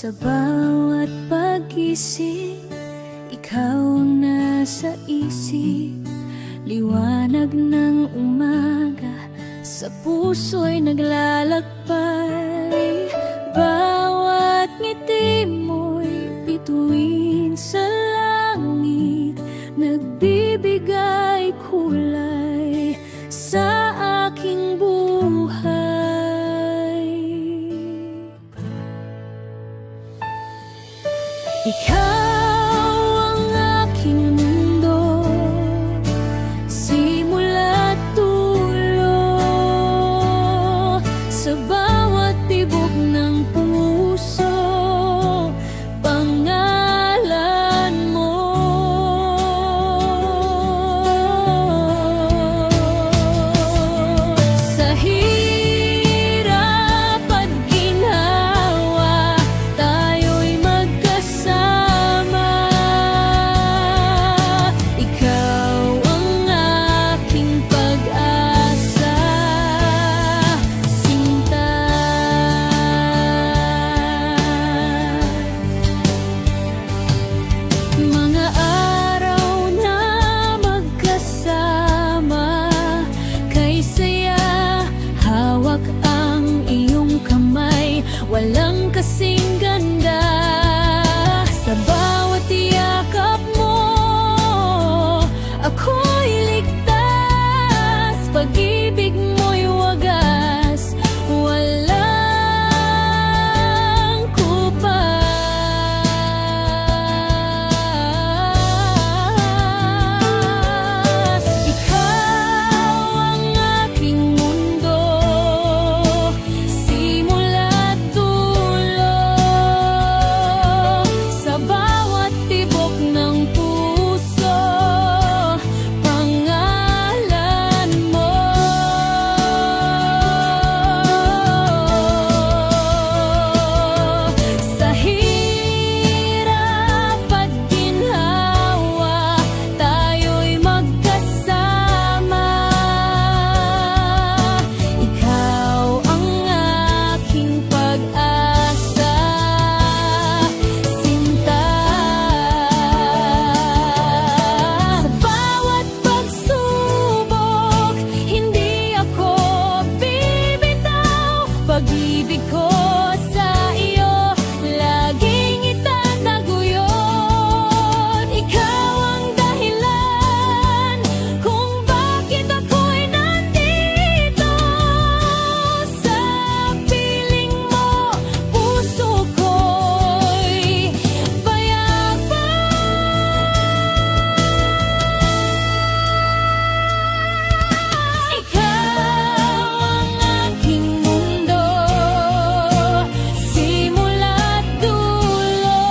Sa bawat pag-isip, ikaw ang nasa isip. Liwanag ng umaga, sa puso'y naglalakbay. Bawat ngiti mo'y bituin sa langit, nagbibigay kulay sa aking buhay. Ikaw ang aking mundo, simula't dulo. Sa bawat tibok ng puso, pangalan mo. Sa hirap at ginhawa, tayo'y magkasama. Ikaw ang aking pag-asa, sinta. Mga araw na magkasama, kay saya, hawak ang iyong kamay, walang kasing ganda. Sa bawat yakap mo, ako'y ligtas. Pag-ibig mo'y wagas, walang kupas. Ikaw ang aking mundo, simula't dulo. Sa bawat tibok ng puso, pangalan mo. Sa hirap at ginhawa, tayo'y magkasama. Ikaw ang aking pag-asa, sinta. Sa bawat pagsubok, hindi ako bibitaw. Pag-ibig ko sa iyo, laging itataguyod. Ikaw ang dahilan kung bakit ako'y nandito. Sa piling mo, puso ko'y payapa. Ikaw ang aking mundo, simula't dulo.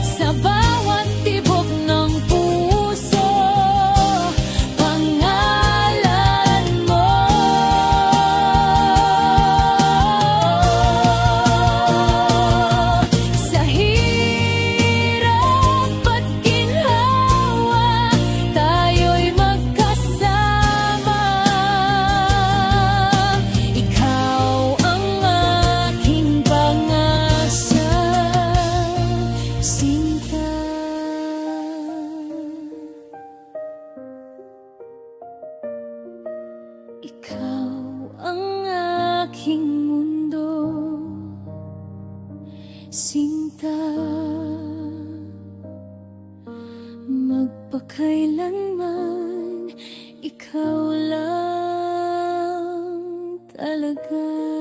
Sa bawat tibok ng puso, pangalan mo. Sa hirap at ginhawa, tayo'y magkasama. Ikaw ang aking pang-asa, sinta. Ikaw ang aking mundo, sinta. Magpakailanman, ikaw lang talaga.